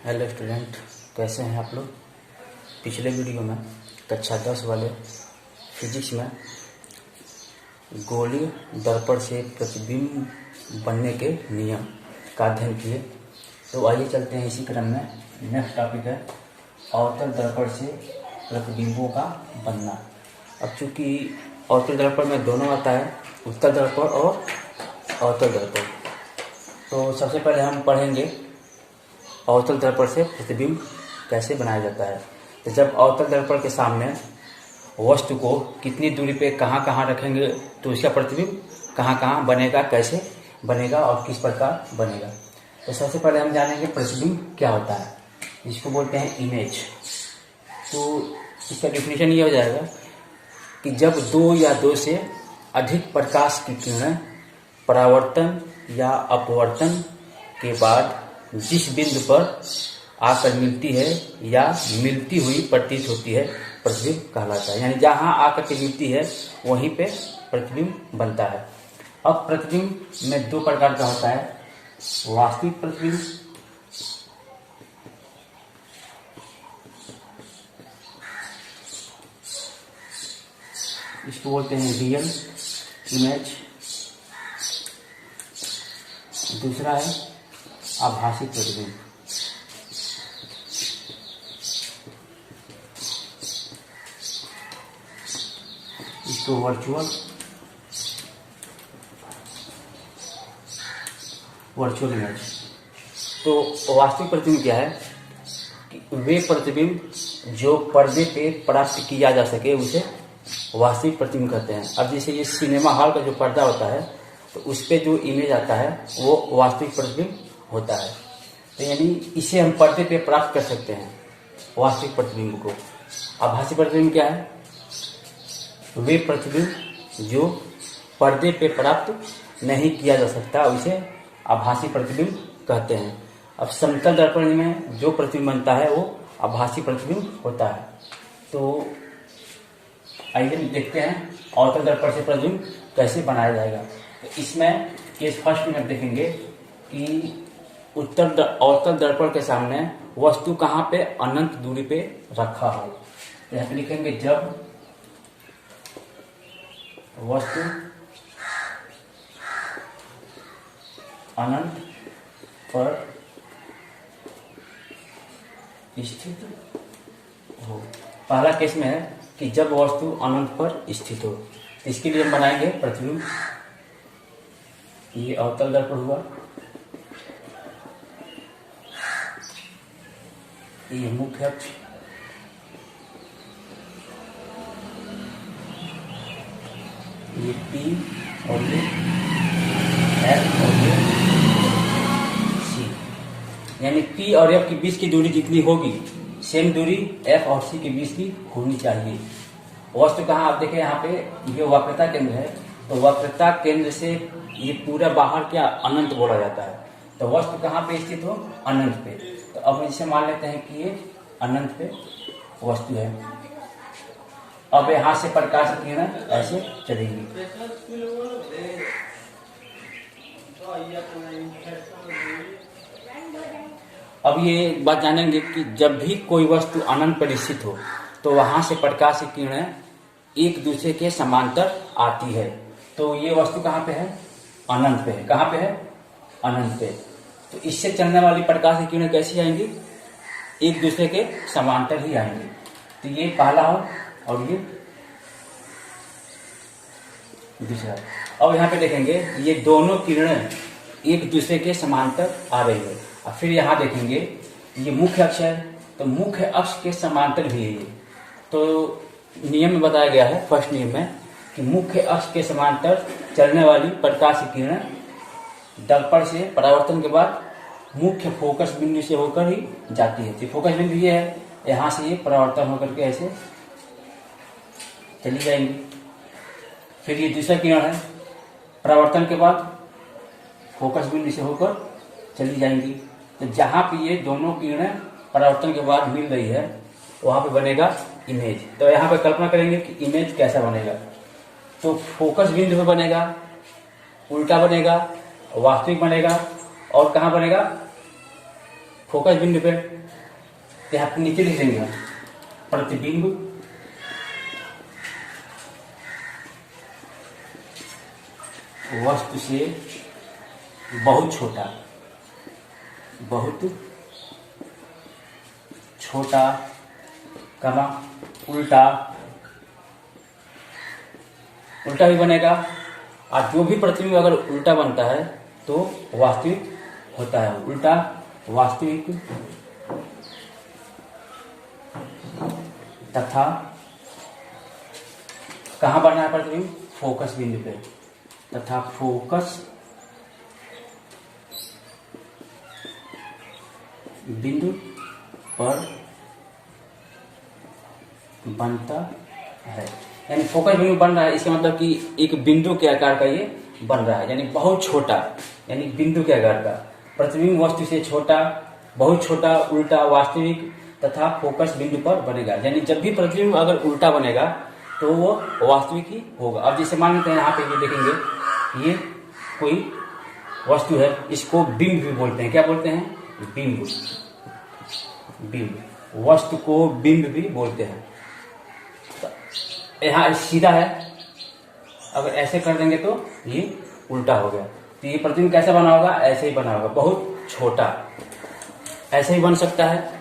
Hello student, कैसे हैं आप लोग। पिछले वीडियो में कक्षा 10 वाले फिजिक्स में गोलीय दर्पण से प्रतिबिंब बनने के नियम का अध्ययन किए। तो आइए चलते हैं इसी क्रम में। नेक्स्ट टॉपिक है अवतल दर्पण से प्रतिबिंबों का बनना। अब चूंकि अवतल दर्पण में दोनों आता है, उत्तल दर्पण और अवतल दर्पण। तो सबसे पहले हम पढ़ेंगे अवतल दर्पण से प्रतिबिंब कैसे बनाया जाता है। तो जब अवतल दर्पण के सामने वस्तु को कितनी दूरी पे कहाँ कहाँ रखेंगे तो उसका प्रतिबिंब कहाँ कहाँ बनेगा, कैसे बनेगा और किस प्रकार बनेगा। तो सबसे पहले हम जानेंगे प्रतिबिंब क्या होता है, जिसको बोलते हैं इमेज। तो इसका डेफिनेशन ये हो जाएगा कि जब दो या दो से अधिक प्रकाश की किरणें परावर्तन या अपवर्तन के बाद जिस बिंदु पर आकर मिलती है या मिलती हुई प्रतीत होती है, प्रतिबिंब कहलाता है। यानी जहां आकर के मिलती है वहीं पे प्रतिबिंब बनता है। अब प्रतिबिंब में दो प्रकार का होता है, वास्तविक प्रतिबिंब इसको बोलते हैं रियल इमेज, दूसरा है आभासी प्रतिबिंब। इसको वर्चुअल इमेज। तो वास्तविक प्रतिबिंब क्या है कि वे प्रतिबिंब जो पर्दे पे प्राप्त किया जा सके उसे वास्तविक प्रतिबिंब कहते हैं। अब जैसे ये सिनेमा हॉल का जो पर्दा होता है तो उस पे जो इमेज आता है वो वास्तविक प्रतिबिंब होता है। तो यानी इसे हम पर्दे पे प्राप्त कर सकते हैं वास्तविक प्रतिबिंब को। आभासी प्रतिबिंब क्या है? वे प्रतिबिंब जो पर्दे पे प्राप्त नहीं किया जा सकता उसे आभासी प्रतिबिंब कहते हैं। अब समतल दर्पण में जो प्रतिबिंब बनता है वो आभासी प्रतिबिंब होता है। तो आइए देखते हैं अवतल दर्पण से प्रतिबिंब कैसे बनाया जाएगा। तो इसमें केस फर्स्ट में देखेंगे कि अवतल दर्पण के सामने वस्तु कहाँ पे अनंत दूरी पे रखा हो। यहाँ पे लिखेंगे जब वस्तु अनंत पर स्थित हो। पहला केस में है कि जब वस्तु अनंत पर स्थित हो। तो इसके लिए हम बनाएंगे प्रतिबिंब। ये अवतल दर्पण हुआ, ये मुख्य अक्ष, ये P और ये F और ये C। यानी P और F के बीच की दूरी जितनी होगी सेम दूरी F और C के बीच की होनी चाहिए। वस्तु कहाँ, आप देखें यहाँ पे ये वक्रता केंद्र है, तो वक्रता केंद्र से ये पूरा बाहर क्या अनंत बोला जाता है। तो वस्तु कहाँ पे स्थित हो? अनंत पे। तो अब इसे मान लेते हैं कि ये अनंत पे वस्तु है। अब यहां से प्रकाश की किरण ऐसे चलेगी। अब ये बात जानेंगे कि जब भी कोई वस्तु अनंत पर स्थित हो तो वहां से प्रकाश की किरणें एक दूसरे के समांतर आती है। तो ये वस्तु कहाँ पे है? अनंत पे है। कहाँ पे है? अनंत पे। तो इससे चलने वाली प्रकाश की किरणें कैसी आएंगी? एक दूसरे के समांतर ही आएंगे। तो ये पहला हो और ये दूसरा। अब यहाँ पे देखेंगे ये दोनों किरणें एक दूसरे के समांतर आ रही है। और फिर यहाँ देखेंगे ये मुख्य अक्ष है, तो मुख्य अक्ष के समांतर भी है ये। तो नियम में बताया गया है, फर्स्ट नियम में, कि मुख्य अक्ष के समांतर चलने वाली प्रकाश की किरणें दर्पण से परावर्तन के बाद मुख्य फोकस बिंदु से होकर ही जाती है। तो फोकस बिंदु ये है, यहाँ से ये परावर्तन होकर के ऐसे चली जाएंगी। फिर ये दूसरा किरण है, परावर्तन के बाद फोकस बिंदु से होकर चली जाएंगी। तो जहाँ पे ये दोनों किरणें परावर्तन के बाद मिल रही है वहां पे बनेगा इमेज। तो यहाँ पे कल्पना करेंगे कि इमेज कैसा बनेगा। तो फोकस बिंदु पे बनेगा, उल्टा बनेगा, वास्तविक बनेगा और कहाँ बनेगा? फोकस बिंदु पे यहाँ पे नीचे लिख देंगे प्रतिबिंब वस्तु से बहुत छोटा कमा उल्टा भी बनेगा। और जो भी प्रतिबिंब अगर उल्टा बनता है तो वास्तविक होता है, उल्टा वास्तविक तथा कहाँ बनना है प्रतिबिंब? फोकस बिंदु पे तथा फोकस बिंदु पर बनता है। यानी फोकस बिंदु बन रहा है, इसका मतलब कि एक बिंदु के आकार का ये बन रहा है, यानी बहुत छोटा, यानी बिंदु के आकार का प्रतिबिंब वस्तु से छोटा, बहुत छोटा, उल्टा, वास्तविक तथा फोकस बिंदु पर बनेगा। यानी जब भी प्रतिबिंब अगर उल्टा बनेगा तो वो वास्तविक ही होगा। अब जैसे मान लेते हैं यहाँ पे ये देखेंगे, ये कोई वस्तु है, इसको बिंब भी बोलते हैं। क्या बोलते हैं? बिंब। वस्तु को बिंब भी बोलते हैं। यहाँ सीधा है, अगर ऐसे कर देंगे तो ये उल्टा हो गया। तो ये प्रतिबिंब कैसे बना होगा? ऐसे ही बना होगा, बहुत छोटा, ऐसे ही बन सकता है।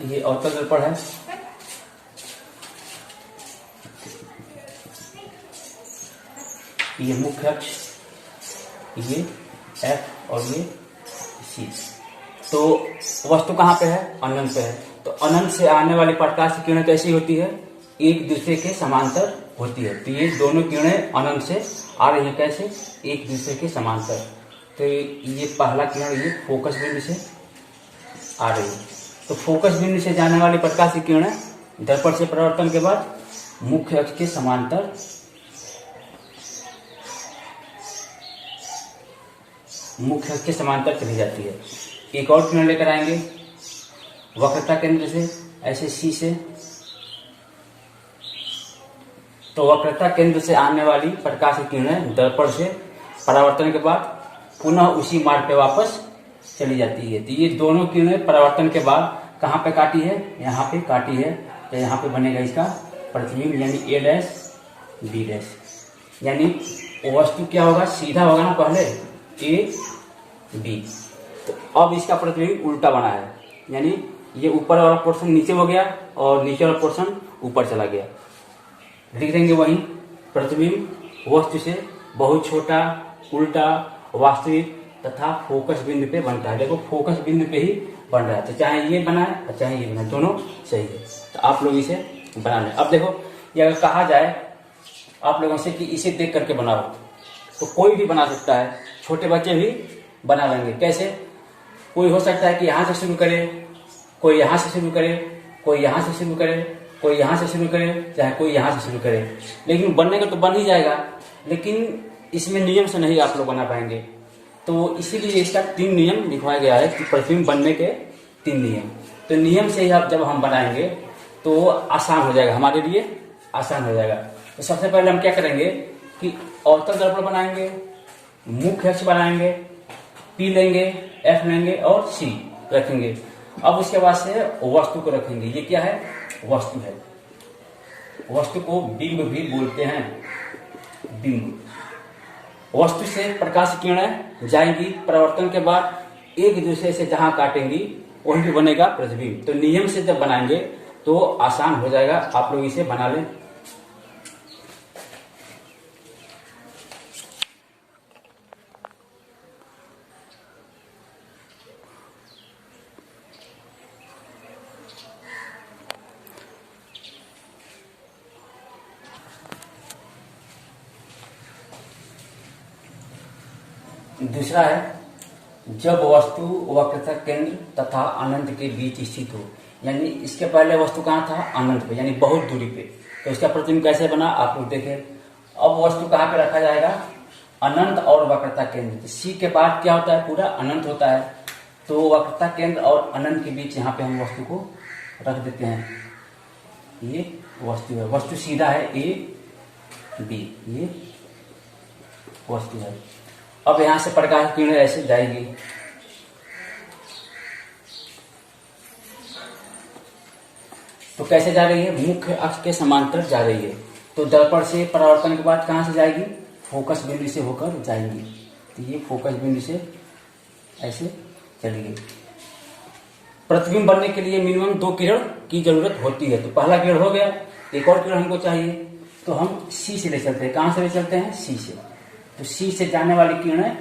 ये अवतल दर्पण है, ये मुख्य अक्ष, ये F और ये C। तो वस्तु कहाँ पे है? अनंत पे है। तो अनंत से आने वाली प्रकाश की किरणें कैसी होती है? एक दूसरे के समांतर होती है। तो ये दोनों किरणें अनंत से आ रही है, कैसे? एक दूसरे के समांतर। तो ये पहला किरण ये फोकस बिंदु से आ रही है। तो फोकस बिंदु से जाने वाली प्रकाश की किरणें दर्पण से परावर्तन के बाद मुख्य अक्ष के समांतर चली जाती है। एक और किरण लेकर आएंगे वक्रता केंद्र से, ऐसे C से। तो वक्रता केंद्र से आने वाली प्रकाश की किरणें दर्पण से परावर्तन के बाद पुनः उसी मार्ग पे वापस चली जाती है। तो ये दोनों किरणें परावर्तन के बाद कहाँ पे काटी है? यहाँ पे काटी है। तो यहाँ पे बनेगा इसका प्रतिबिंब, यानी A' B'। यानी वस्तु क्या होगा? सीधा होगा ना पहले, A B। तो अब इसका प्रतिबिंब उल्टा बना है, यानी ये ऊपर वाला पोर्शन नीचे हो गया और नीचे वाला पोर्शन ऊपर चला गया। लिख देंगे वहीं प्रतिबिंब वस्तु से बहुत छोटा, उल्टा, वास्तविक तथा फोकस बिंदु पे बनता है। देखो फोकस बिंदु पे ही बन रहा है, तो चाहे ये बना है और चाहे ये बना है, दोनों सही है। तो आप लोग इसे बना लें। अब देखो ये अगर कहा जाए आप लोगों से कि इसे देख करके बनाओ, तो कोई भी बना सकता है, छोटे बच्चे भी बना लेंगे। कैसे? कोई हो सकता है कि यहाँ से शुरू करे, कोई यहाँ से शुरू करे, कोई यहाँ से शुरू करे, कोई यहाँ से शुरू करे, चाहे कोई यहाँ से शुरू करे। लेकिन बनने का तो बन ही जाएगा, लेकिन इसमें नियम से नहीं आप लोग बना पाएंगे। तो इसीलिए इसका 3 नियम लिखवाया गया है कि प्रतिबिंब बनने के 3 नियम। तो नियम से ही आप जब हम बनाएंगे तो आसान हो जाएगा, हमारे लिए आसान हो जाएगा। तो सबसे पहले हम क्या करेंगे कि अवतल दर्पण बनाएंगे, मुख्य अक्ष बनाएंगे, P लेंगे, F लेंगे और C रखेंगे। अब उसके बाद से वस्तु को रखेंगे। ये क्या है? वस्तु है। वस्तु को बिंब भी बोलते हैं, बिंब। वस्तु से प्रकाश की किरणें जाएंगी, परावर्तन के बाद एक दूसरे से जहां काटेंगी वहीं पे बनेगा प्रतिबिंब। तो नियम से जब बनाएंगे तो आसान हो जाएगा, आप लोग इसे बना लें। दूसरा है जब वस्तु वक्रता केंद्र तथा अनंत के बीच स्थित हो। यानी इसके पहले वस्तु कहाँ था? अनंत पे, यानी बहुत दूरी पे। तो इसका प्रतिबिंब कैसे बना आप लोग देखें। अब वस्तु कहाँ पे रखा जाएगा? अनंत और वक्रता केंद्र। C के बाद क्या होता है? पूरा अनंत होता है। तो वक्रता केंद्र और अनंत के बीच यहाँ पे हम वस्तु को रख देते हैं। ये वस्तु है, वस्तु सीधा है ए बी, ये वस्तु है। अब यहां से प्रकाश की किरण ऐसे जाएगी, तो कैसे जा रही है? मुख्य अक्ष के समांतर जा रही है। तो दर्पण से परावर्तन के बाद कहां से जाएगी? फोकस बिंदु से होकर जाएंगी। तो ये फोकस बिंदु से ऐसे चली गई। प्रतिबिंब बनने के लिए मिनिमम 2 किरण की जरूरत होती है। तो पहला किरण हो गया, एक और किरण हमको चाहिए, तो हम सी से ले चलते हैं। कहां से ले चलते हैं? सी से। तो सी से जाने वाली किरणें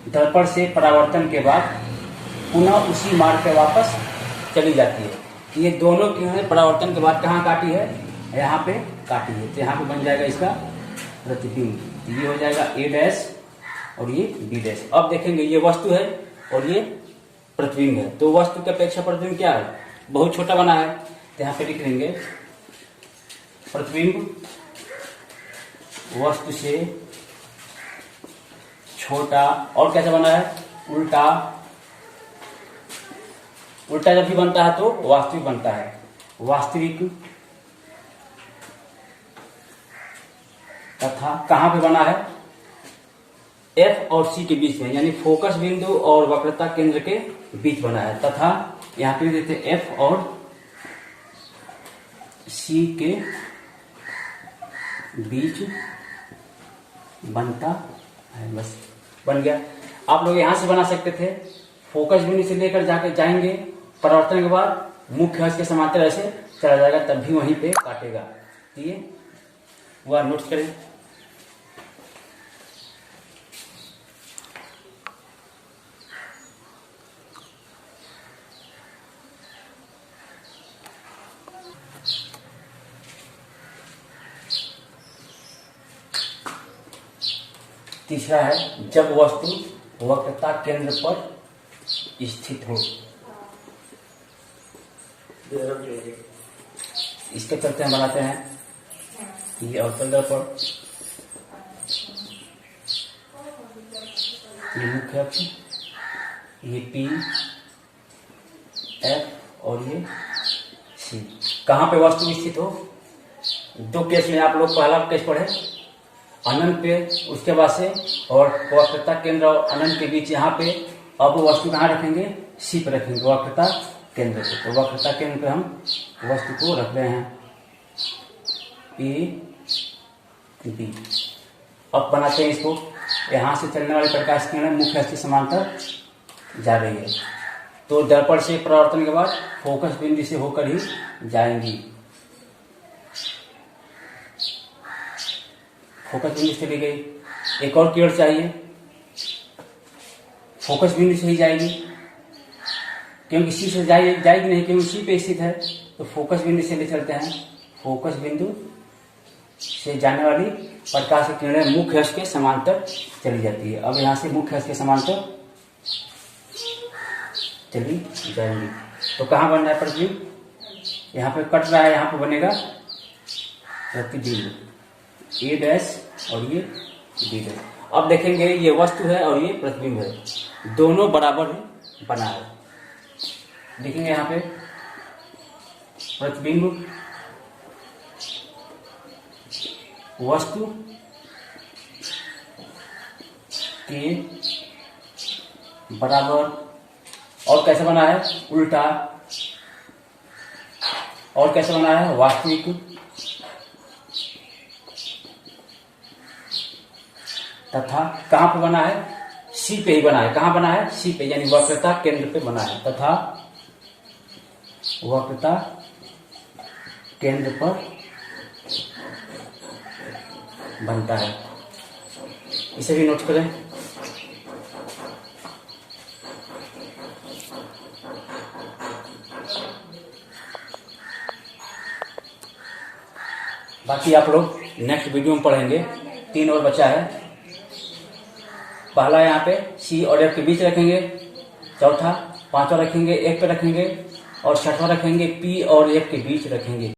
दर्पण से परावर्तन के बाद पुनः उसी मार्ग पे वापस चली जाती है। ये दोनों किरणें परावर्तन के बाद कहाँ काटी है? यहाँ पे काटी है। तो यहाँ पे बन जाएगा इसका प्रतिबिंब। ये हो जाएगा ए डैश और ये बी डैश। अब देखेंगे ये वस्तु है और ये प्रतिबिंब है। तो वस्तु की अपेक्षा प्रतिबिंब क्या है? बहुत छोटा बना है। तो यहाँ पे लिख लेंगे प्रतिबिंब वस्तु से छोटा। और कैसे बना है? उल्टा। उल्टा जब भी बनता है तो वास्तविक बनता है। वास्तविक तथा कहां पे बना है? एफ और सी के बीच में, यानी फोकस बिंदु और वक्रता केंद्र के बीच बना है। तथा यहां पे देते एफ और सी के बीच बनता है। बस बन गया। आप लोग यहां से बना सकते थे। फोकस बिंदु से लेकर जाके जाएंगे, परावर्तन के बाद मुख्य अक्ष के समांतर ऐसे चला जाएगा, तब भी वहीं पे काटेगा। ठीक है, वह नोट करें। तीसरा है जब वस्तु वक्रता केंद्र पर स्थित हो। इसके चलते हम बनाते हैं ये अवतल दर्पण, ये मुख्य अक्ष, ये पी एफ और ये सी। कहां पे वस्तु स्थित हो? 2 केस में आप लोग पहला केस पढ़े अनंत पे, उसके बाद से और वक्रता केंद्र और अनंत के बीच यहाँ पे। अब वस्तु कहाँ रखेंगे? सी पे रखेंगे, वक्रता केंद्र पे। तो वक्रता केंद्र पे हम वस्तु को रख रहे हैं ए बी। अब बनाते हैं इसको। यहां से चलने वाली प्रकाश किरण मुख्य अक्ष के समांतर जा रही है, तो दर्पण से परावर्तन के बाद फोकस बिंदु से होकर ही जाएंगी। फोकस बिंदु से ली गई। एक और किरण चाहिए, फोकस बिंदु से ही जाएगी, क्योंकि सी से जाएगी नहीं, क्योंकि सी पे स्थित है। तो फोकस बिंदु से ले चलते हैं। फोकस बिंदु से जाने वाली प्रकाश की किरणें मुख्य अक्ष के समांतर चली जाती है। अब यहां से मुख्य अक्ष के समांतर चली जाएंगी। तो कहां बन रहा है प्रतिबिंब? यहाँ पे कट रहा है, यहाँ पे बनेगा प्रतिबिंब ए डैश और ये बी डैश। अब देखेंगे ये वस्तु है और ये प्रतिबिंब है, दोनों बराबर बना है। देखेंगे यहाँ पे प्रतिबिंब वस्तु के बराबर। और कैसे बना है? उल्टा। और कैसे बना है? वास्तविक तथा कहां पे बना है? सी पे ही बना है। कहां बना है? सी पे, यानी वक्रता केंद्र पे बना है। तथा वक्रता केंद्र पर बनता है। इसे भी नोट करें। बाकी आप लोग नेक्स्ट वीडियो में पढ़ेंगे। 3 और बचा है। पहला यहाँ पे सी और एफ के बीच रखेंगे, चौथा 5वां रखेंगे, एक पे रखेंगे, और 6वां रखेंगे पी और एफ के बीच रखेंगे।